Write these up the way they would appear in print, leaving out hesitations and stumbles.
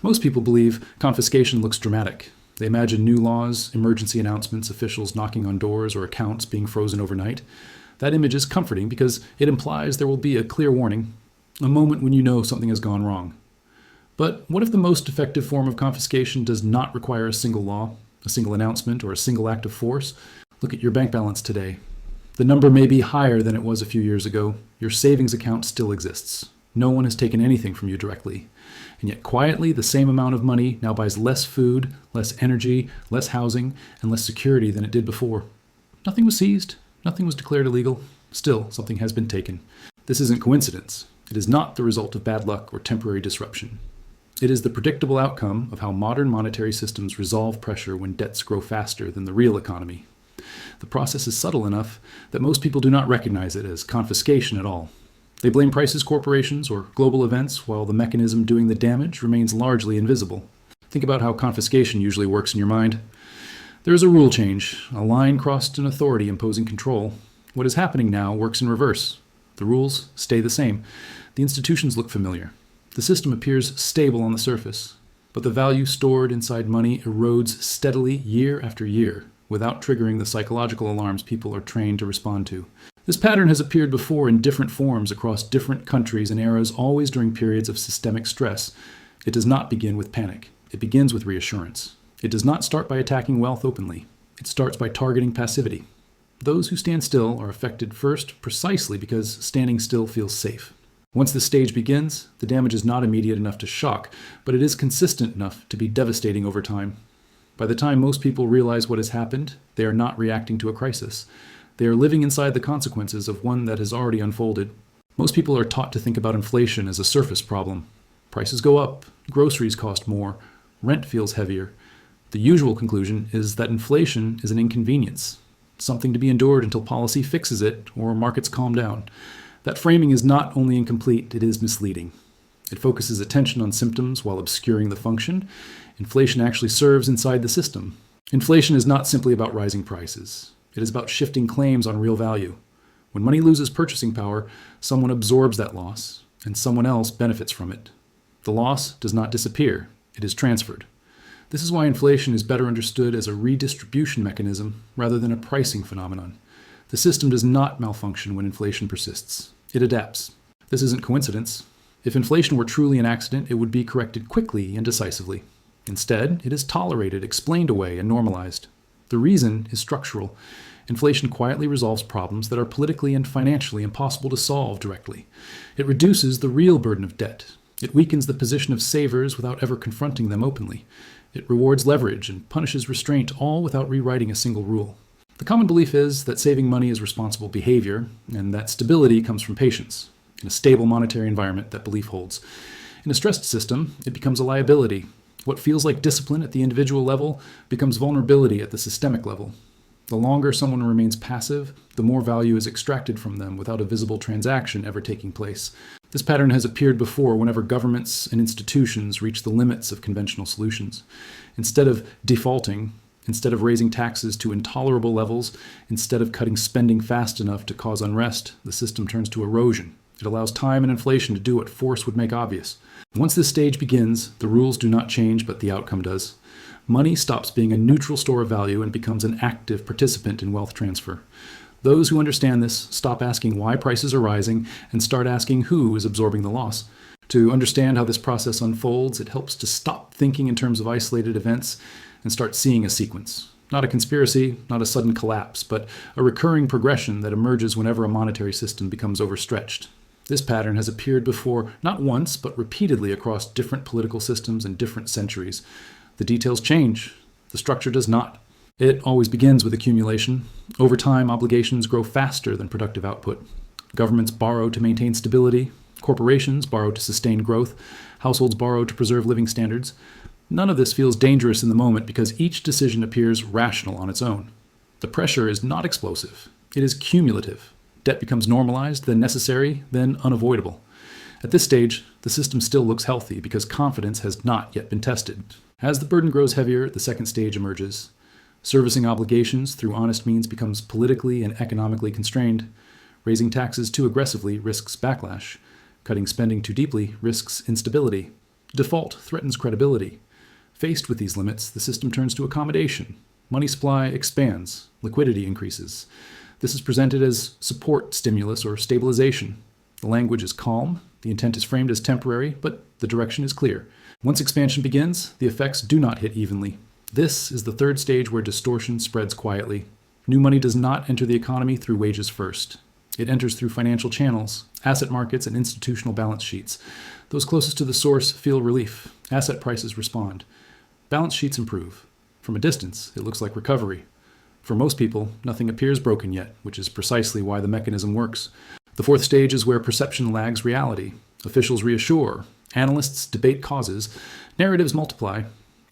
Most people believe confiscation looks dramatic. They imagine new laws, emergency announcements, officials knocking on doors, or accounts being frozen overnight. That image is comforting because it implies there will be a clear warning, a moment when you know something has gone wrong. But what if the most effective form of confiscation does not require a single law, a single announcement, or a single act of force? Look at your bank balance today. The number may be higher than it was a few years ago. Your savings account still exists. No one has taken anything from you directly. And yet quietly, the same amount of money now buys less food, less energy, less housing, and less security than it did before. Nothing was seized. Nothing was declared illegal. Still, something has been taken. This isn't coincidence. It is not the result of bad luck or temporary disruption. It is the predictable outcome of how modern monetary systems resolve pressure when debts grow faster than the real economy. The process is subtle enough that most people do not recognize it as confiscation at all. They blame prices, corporations, or global events, while the mechanism doing the damage remains largely invisible. Think about how confiscation usually works in your mind. There is a rule change, a line crossed an authority imposing control. What is happening now works in reverse. The rules stay the same. The institutions look familiar. The system appears stable on the surface, but the value stored inside money erodes steadily year after year without triggering the psychological alarms people are trained to respond to. This pattern has appeared before in different forms across different countries and eras, always during periods of systemic stress. It does not begin with panic. It begins with reassurance. It does not start by attacking wealth openly. It starts by targeting passivity. Those who stand still are affected first precisely because standing still feels safe. Once this stage begins, the damage is not immediate enough to shock, but it is consistent enough to be devastating over time. By the time most people realize what has happened, they are not reacting to a crisis. They are living inside the consequences of one that has already unfolded. Most people are taught to think about inflation as a surface problem. Prices go up, groceries cost more, rent feels heavier. The usual conclusion is that inflation is an inconvenience, something to be endured until policy fixes it or markets calm down. That framing is not only incomplete, it is misleading. It focuses attention on symptoms while obscuring the function. Inflation actually serves inside the system. Inflation is not simply about rising prices. It is about shifting claims on real value. When money loses purchasing power, someone absorbs that loss, and someone else benefits from it. The loss does not disappear, it is transferred. This is why inflation is better understood as a redistribution mechanism rather than a pricing phenomenon. The system does not malfunction when inflation persists. It adapts. This isn't coincidence. If inflation were truly an accident, it would be corrected quickly and decisively. Instead, it is tolerated, explained away, and normalized. The reason is structural. Inflation quietly resolves problems that are politically and financially impossible to solve directly. It reduces the real burden of debt. It weakens the position of savers without ever confronting them openly. It rewards leverage and punishes restraint, all without rewriting a single rule. The common belief is that saving money is responsible behavior, and that stability comes from patience. In a stable monetary environment, that belief holds. In a stressed system, it becomes a liability. What feels like discipline at the individual level becomes vulnerability at the systemic level. The longer someone remains passive, the more value is extracted from them without a visible transaction ever taking place. This pattern has appeared before whenever governments and institutions reach the limits of conventional solutions. Instead of defaulting, instead of raising taxes to intolerable levels, instead of cutting spending fast enough to cause unrest, the system turns to erosion. It allows time and inflation to do what force would make obvious. Once this stage begins, the rules do not change, but the outcome does. Money stops being a neutral store of value and becomes an active participant in wealth transfer. Those who understand this stop asking why prices are rising and start asking who is absorbing the loss. To understand how this process unfolds, it helps to stop thinking in terms of isolated events and start seeing a sequence. Not a conspiracy, not a sudden collapse, but a recurring progression that emerges whenever a monetary system becomes overstretched. This pattern has appeared before, not once, but repeatedly across different political systems and different centuries. The details change. The structure does not. It always begins with accumulation. Over time, obligations grow faster than productive output. Governments borrow to maintain stability. Corporations borrow to sustain growth. Households borrow to preserve living standards. None of this feels dangerous in the moment because each decision appears rational on its own. The pressure is not explosive. It is cumulative. Debt becomes normalized, then necessary, then unavoidable. At this stage, the system still looks healthy because confidence has not yet been tested. As the burden grows heavier, the second stage emerges. Servicing obligations through honest means becomes politically and economically constrained. Raising taxes too aggressively risks backlash. Cutting spending too deeply risks instability. Default threatens credibility. Faced with these limits, the system turns to accommodation. Money supply expands, liquidity increases. This is presented as support stimulus or stabilization. The language is calm, the intent is framed as temporary, but the direction is clear. Once expansion begins, the effects do not hit evenly. This is the third stage where distortion spreads quietly. New money does not enter the economy through wages first. It enters through financial channels, asset markets, and institutional balance sheets. Those closest to the source feel relief. Asset prices respond. Balance sheets improve. From a distance, it looks like recovery. For most people, nothing appears broken yet, which is precisely why the mechanism works. The fourth stage is where perception lags reality. Officials reassure. Analysts debate causes. Narratives multiply.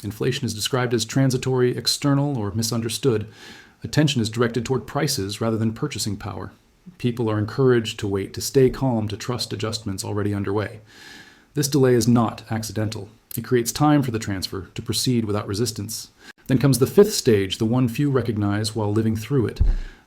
Inflation is described as transitory, external, or misunderstood. Attention is directed toward prices rather than purchasing power. People are encouraged to wait, to stay calm, to trust adjustments already underway. This delay is not accidental. It creates time for the transfer to proceed without resistance. Then comes the fifth stage, the one few recognize while living through it.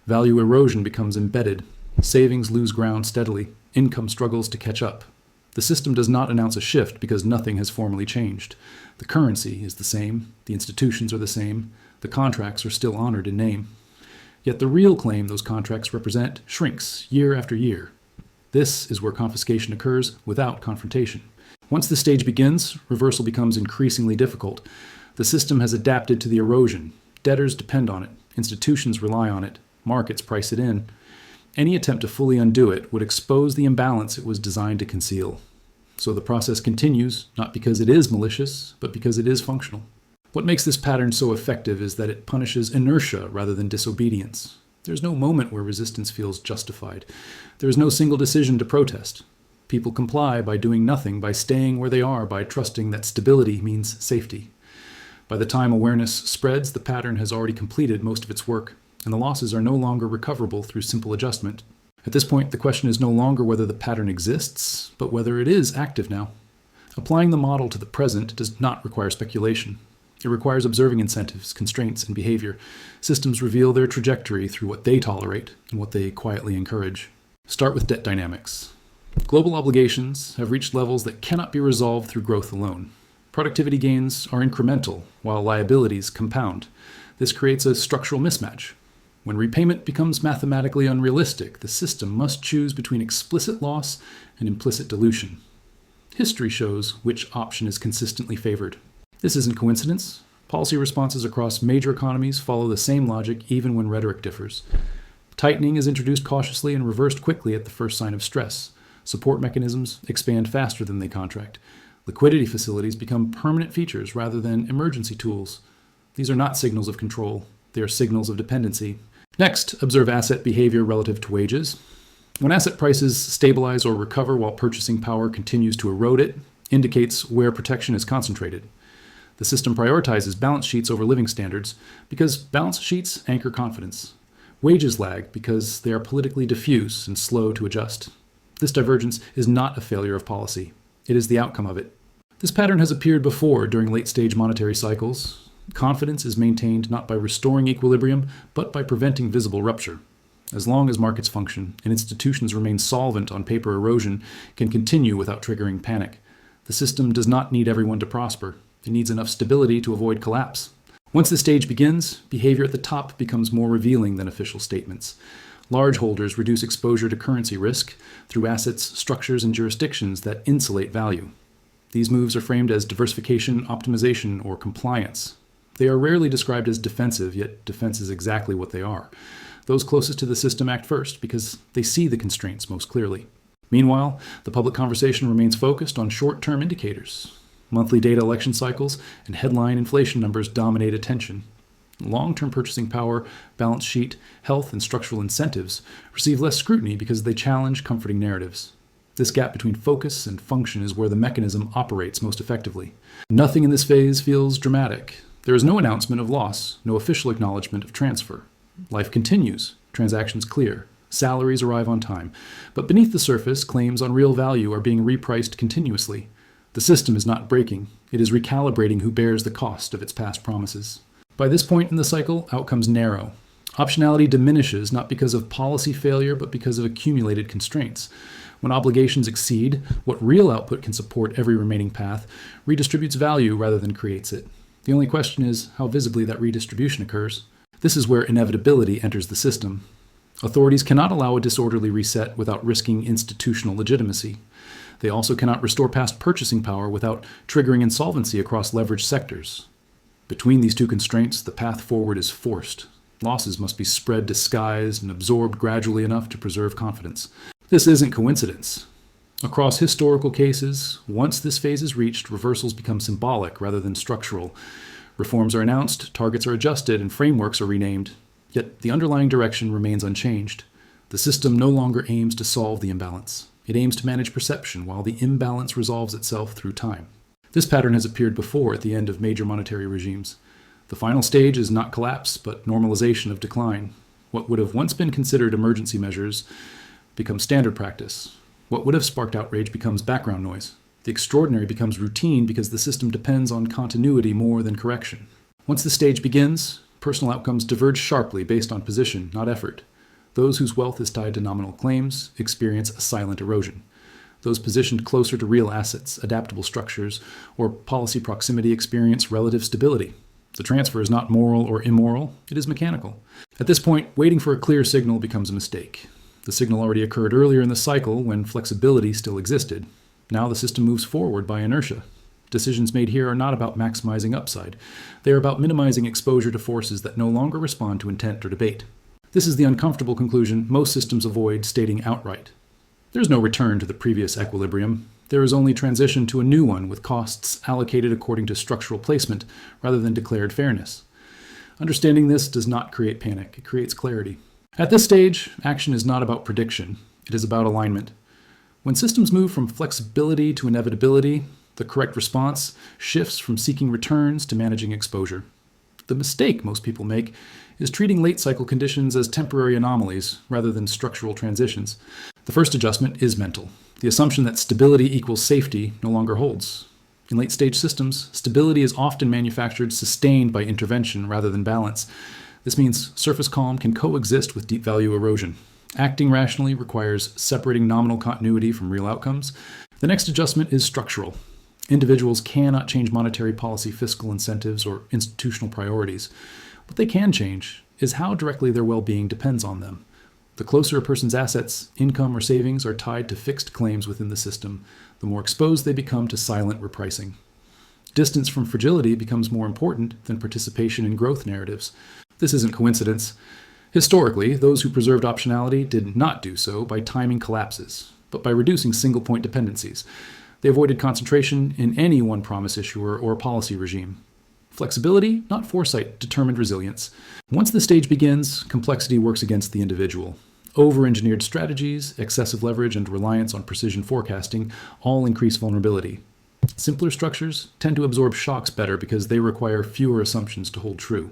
Value erosion becomes embedded. Savings lose ground steadily. Income struggles to catch up. The system does not announce a shift because nothing has formally changed. The currency is the same. The institutions are the same. The contracts are still honored in name. Yet the real claim those contracts represent shrinks year after year. This is where confiscation occurs without confrontation. Once the stage begins, reversal becomes increasingly difficult. The system has adapted to the erosion. Debtors depend on it. Institutions rely on it. Markets price it in. Any attempt to fully undo it would expose the imbalance it was designed to conceal. So the process continues, not because it is malicious, but because it is functional. What makes this pattern so effective is that it punishes inertia rather than disobedience. There's no moment where resistance feels justified. There is no single decision to protest. People comply by doing nothing, by staying where they are, by trusting that stability means safety. By the time awareness spreads, the pattern has already completed most of its work, and the losses are no longer recoverable through simple adjustment. At this point, the question is no longer whether the pattern exists, but whether it is active now. Applying the model to the present does not require speculation. It requires observing incentives, constraints, and behavior. Systems reveal their trajectory through what they tolerate and what they quietly encourage. Start with debt dynamics. Global obligations have reached levels that cannot be resolved through growth alone. Productivity gains are incremental, while liabilities compound. This creates a structural mismatch. When repayment becomes mathematically unrealistic, the system must choose between explicit loss and implicit dilution. History shows which option is consistently favored. This isn't coincidence. Policy responses across major economies follow the same logic even when rhetoric differs. Tightening is introduced cautiously and reversed quickly at the first sign of stress. Support mechanisms expand faster than they contract. Liquidity facilities become permanent features rather than emergency tools. These are not signals of control. They are signals of dependency. Next, observe asset behavior relative to wages. When asset prices stabilize or recover while purchasing power continues to erode, it indicates where protection is concentrated. The system prioritizes balance sheets over living standards because balance sheets anchor confidence. Wages lag because they are politically diffuse and slow to adjust. This divergence is not a failure of policy. It is the outcome of it. This pattern has appeared before during late-stage monetary cycles. Confidence is maintained not by restoring equilibrium, but by preventing visible rupture. As long as markets function and institutions remain solvent on paper erosion can continue without triggering panic. The system does not need everyone to prosper. It needs enough stability to avoid collapse. Once the stage begins, behavior at the top becomes more revealing than official statements. Large holders reduce exposure to currency risk through assets, structures, and jurisdictions that insulate value. These moves are framed as diversification, optimization, or compliance. They are rarely described as defensive, yet defense is exactly what they are. Those closest to the system act first because they see the constraints most clearly. Meanwhile, the public conversation remains focused on short-term indicators. Monthly data election cycles and headline inflation numbers dominate attention. Long-term purchasing power, balance sheet, health, and structural incentives receive less scrutiny because they challenge comforting narratives. This gap between focus and function is where the mechanism operates most effectively. Nothing in this phase feels dramatic. There is no announcement of loss, no official acknowledgement of transfer. Life continues, transactions clear, salaries arrive on time. But beneath the surface, claims on real value are being repriced continuously. The system is not breaking. It is recalibrating who bears the cost of its past promises. By this point in the cycle, outcomes narrow. Optionality diminishes not because of policy failure, but because of accumulated constraints. When obligations exceed what real output can support every remaining path, redistributes value rather than creates it. The only question is how visibly that redistribution occurs. This is where inevitability enters the system. Authorities cannot allow a disorderly reset without risking institutional legitimacy. They also cannot restore past purchasing power without triggering insolvency across leveraged sectors. Between these two constraints, the path forward is forced. Losses must be spread, disguised, and absorbed gradually enough to preserve confidence. This isn't coincidence. Across historical cases, once this phase is reached, reversals become symbolic rather than structural. Reforms are announced, targets are adjusted, and frameworks are renamed. Yet the underlying direction remains unchanged. The system no longer aims to solve the imbalance. It aims to manage perception while the imbalance resolves itself through time. This pattern has appeared before at the end of major monetary regimes. The final stage is not collapse, but normalization of decline. What would have once been considered emergency measures becomes standard practice. What would have sparked outrage becomes background noise. The extraordinary becomes routine because the system depends on continuity more than correction. Once the stage begins, personal outcomes diverge sharply based on position, not effort. Those whose wealth is tied to nominal claims experience a silent erosion. Those positioned closer to real assets, adaptable structures, or policy proximity experience relative stability. The transfer is not moral or immoral, it is mechanical. At this point, waiting for a clear signal becomes a mistake. The signal already occurred earlier in the cycle when flexibility still existed. Now the system moves forward by inertia. Decisions made here are not about maximizing upside. They are about minimizing exposure to forces that no longer respond to intent or debate. This is the uncomfortable conclusion most systems avoid stating outright. There is no return to the previous equilibrium. There is only transition to a new one with costs allocated according to structural placement rather than declared fairness. Understanding this does not create panic. It creates clarity. At this stage, action is not about prediction. It is about alignment. When systems move from flexibility to inevitability, the correct response shifts from seeking returns to managing exposure. The mistake most people make is treating late cycle conditions as temporary anomalies rather than structural transitions. The first adjustment is mental. The assumption that stability equals safety no longer holds. In late-stage systems, stability is often manufactured sustained by intervention rather than balance. This means surface calm can coexist with deep value erosion. Acting rationally requires separating nominal continuity from real outcomes. The next adjustment is structural. Individuals cannot change monetary policy, fiscal incentives, or institutional priorities. What they can change is how directly their well-being depends on them. The closer a person's assets, income, or savings are tied to fixed claims within the system, the more exposed they become to silent repricing. Distance from fragility becomes more important than participation in growth narratives. This isn't coincidence. Historically, those who preserved optionality did not do so by timing collapses, but by reducing single-point dependencies. They avoided concentration in any one promise issuer or policy regime. Flexibility, not foresight, determined resilience. Once the stage begins, complexity works against the individual. Over-engineered strategies, excessive leverage, and reliance on precision forecasting all increase vulnerability. Simpler structures tend to absorb shocks better because they require fewer assumptions to hold true.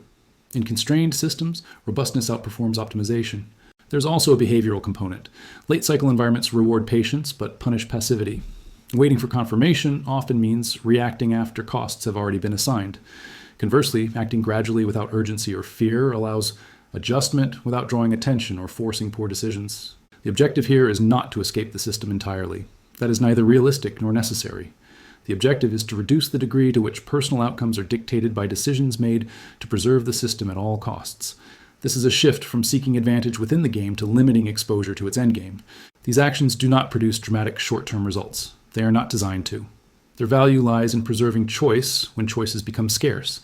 In constrained systems, robustness outperforms optimization. There's also a behavioral component. Late cycle environments reward patience but punish passivity. Waiting for confirmation often means reacting after costs have already been assigned. Conversely, acting gradually without urgency or fear allows adjustment without drawing attention or forcing poor decisions. The objective here is not to escape the system entirely. That is neither realistic nor necessary. The objective is to reduce the degree to which personal outcomes are dictated by decisions made to preserve the system at all costs. This is a shift from seeking advantage within the game to limiting exposure to its endgame. These actions do not produce dramatic short-term results. They are not designed to. Their value lies in preserving choice when choices become scarce.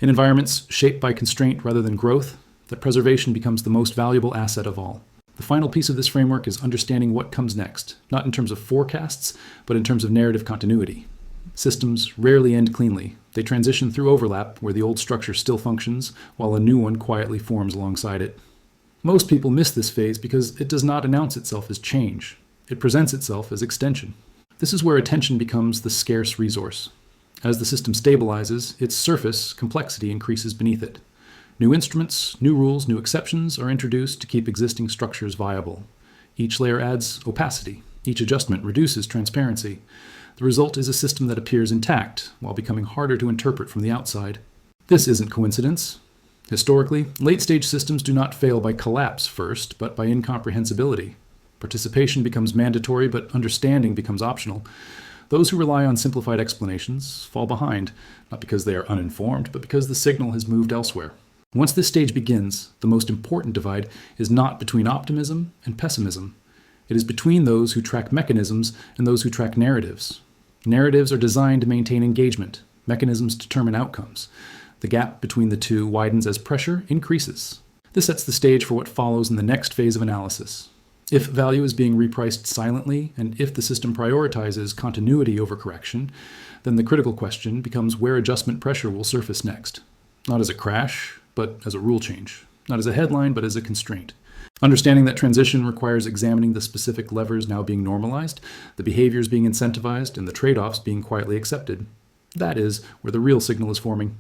In environments shaped by constraint rather than growth, that preservation becomes the most valuable asset of all. The final piece of this framework is understanding what comes next, not in terms of forecasts, but in terms of narrative continuity. Systems rarely end cleanly. They transition through overlap where the old structure still functions, while a new one quietly forms alongside it. Most people miss this phase because it does not announce itself as change. It presents itself as extension. This is where attention becomes the scarce resource. As the system stabilizes, its surface complexity increases beneath it. New instruments, new rules, new exceptions are introduced to keep existing structures viable. Each layer adds opacity. Each adjustment reduces transparency. The result is a system that appears intact while becoming harder to interpret from the outside. This isn't coincidence. Historically, late-stage systems do not fail by collapse first, but by incomprehensibility. Participation becomes mandatory, but understanding becomes optional. Those who rely on simplified explanations fall behind, not because they are uninformed, but because the signal has moved elsewhere. Once this stage begins, the most important divide is not between optimism and pessimism. It is between those who track mechanisms and those who track narratives. Narratives are designed to maintain engagement. Mechanisms determine outcomes. The gap between the two widens as pressure increases. This sets the stage for what follows in the next phase of analysis. If value is being repriced silently, and if the system prioritizes continuity over correction, then the critical question becomes where adjustment pressure will surface next. Not as a crash, but as a rule change. Not as a headline, but as a constraint. Understanding that transition requires examining the specific levers now being normalized, the behaviors being incentivized, and the trade-offs being quietly accepted. That is where the real signal is forming,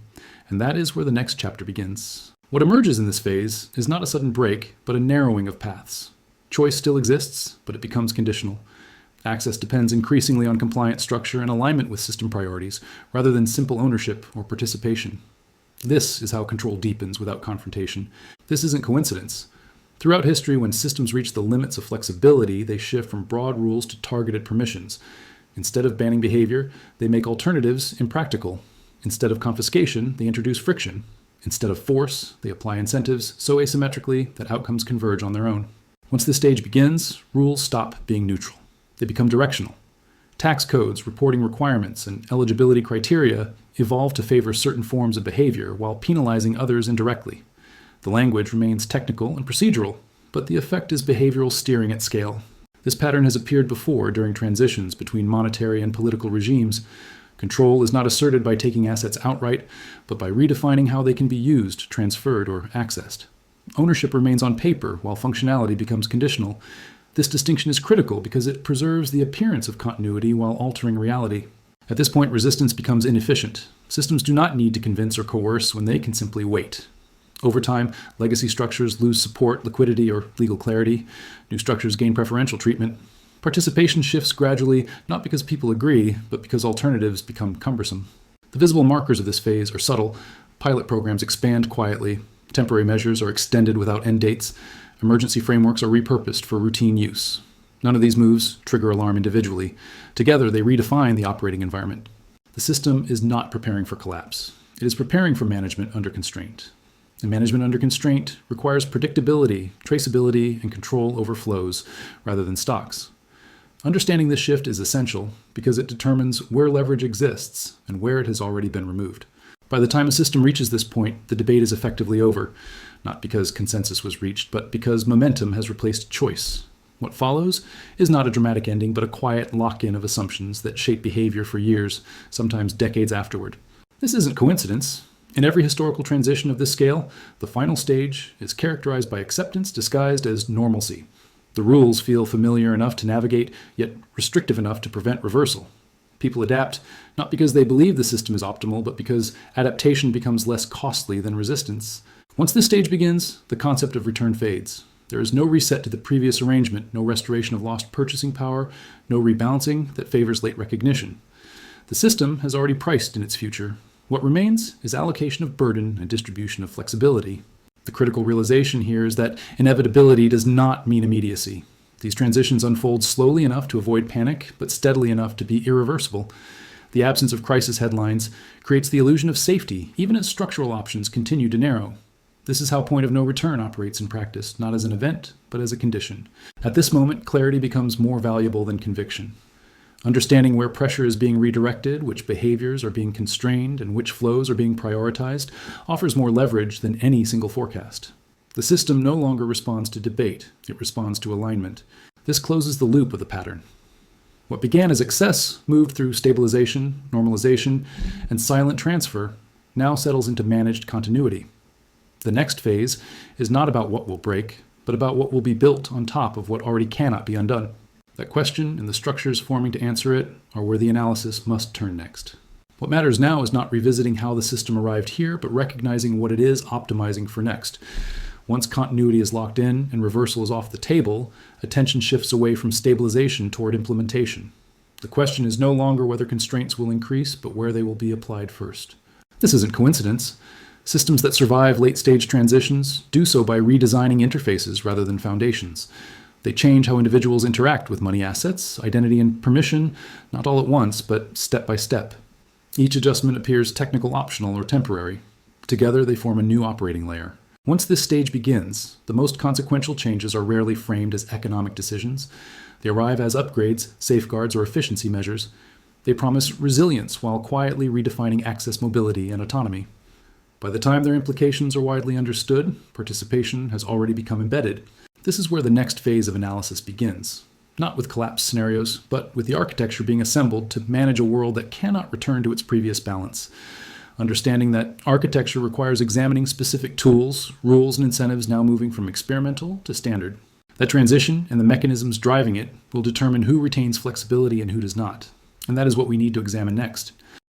and that is where the next chapter begins. What emerges in this phase is not a sudden break, but a narrowing of paths. Choice still exists, but it becomes conditional. Access depends increasingly on compliance structure and alignment with system priorities, rather than simple ownership or participation. This is how control deepens without confrontation. This isn't coincidence. Throughout history, when systems reach the limits of flexibility, they shift from broad rules to targeted permissions. Instead of banning behavior, they make alternatives impractical. Instead of confiscation, they introduce friction. Instead of force, they apply incentives so asymmetrically that outcomes converge on their own. Once this stage begins, rules stop being neutral. They become directional. Tax codes, reporting requirements, and eligibility criteria evolve to favor certain forms of behavior while penalizing others indirectly. The language remains technical and procedural, but the effect is behavioral steering at scale. This pattern has appeared before during transitions between monetary and political regimes. Control is not asserted by taking assets outright, but by redefining how they can be used, transferred, or accessed. Ownership remains on paper while functionality becomes conditional. This distinction is critical because it preserves the appearance of continuity while altering reality. At this point, resistance becomes inefficient. Systems do not need to convince or coerce when they can simply wait. Over time, legacy structures lose support, liquidity, or legal clarity. New structures gain preferential treatment. Participation shifts gradually, not because people agree, but because alternatives become cumbersome. The visible markers of this phase are subtle. Pilot programs expand quietly. Temporary measures are extended without end dates. Emergency frameworks are repurposed for routine use. None of these moves trigger alarm individually. Together, they redefine the operating environment. The system is not preparing for collapse. It is preparing for management under constraint. And management under constraint requires predictability, traceability, and control over flows, rather than stocks. Understanding this shift is essential because it determines where leverage exists and where it has already been removed. By the time a system reaches this point, the debate is effectively over, not because consensus was reached, but because momentum has replaced choice. What follows is not a dramatic ending, but a quiet lock-in of assumptions that shape behavior for years, sometimes decades afterward. This isn't coincidence. In every historical transition of this scale, the final stage is characterized by acceptance disguised as normalcy. The rules feel familiar enough to navigate, yet restrictive enough to prevent reversal. People adapt, not because they believe the system is optimal, but because adaptation becomes less costly than resistance. Once this stage begins, the concept of return fades. There is no reset to the previous arrangement, no restoration of lost purchasing power, no rebalancing that favors late recognition. The system has already priced in its future. What remains is allocation of burden and distribution of flexibility. The critical realization here is that inevitability does not mean immediacy. These transitions unfold slowly enough to avoid panic, but steadily enough to be irreversible. The absence of crisis headlines creates the illusion of safety, even as structural options continue to narrow. This is how point of no return operates in practice, not as an event, but as a condition. At this moment, clarity becomes more valuable than conviction. Understanding where pressure is being redirected, which behaviors are being constrained, and which flows are being prioritized offers more leverage than any single forecast. The system no longer responds to debate, it responds to alignment. This closes the loop of the pattern. What began as excess moved through stabilization, normalization, and silent transfer now settles into managed continuity. The next phase is not about what will break, but about what will be built on top of what already cannot be undone. That question and the structures forming to answer it are where the analysis must turn next. What matters now is not revisiting how the system arrived here, but recognizing what it is optimizing for next. Once continuity is locked in and reversal is off the table, attention shifts away from stabilization toward implementation. The question is no longer whether constraints will increase, but where they will be applied first. This isn't coincidence. Systems that survive late-stage transitions do so by redesigning interfaces rather than foundations. They change how individuals interact with money assets, identity, and permission, not all at once, but step by step. Each adjustment appears technical, optional, or temporary. Together, they form a new operating layer. Once this stage begins, the most consequential changes are rarely framed as economic decisions. They arrive as upgrades, safeguards, or efficiency measures. They promise resilience while quietly redefining access, mobility, and autonomy. By the time their implications are widely understood, participation has already become embedded. This is where the next phase of analysis begins. Not with collapse scenarios, but with the architecture being assembled to manage a world that cannot return to its previous balance. Understanding that architecture requires examining specific tools, rules, and incentives now moving from experimental to standard. That transition and the mechanisms driving it will determine who retains flexibility and who does not. And that is what we need to examine next.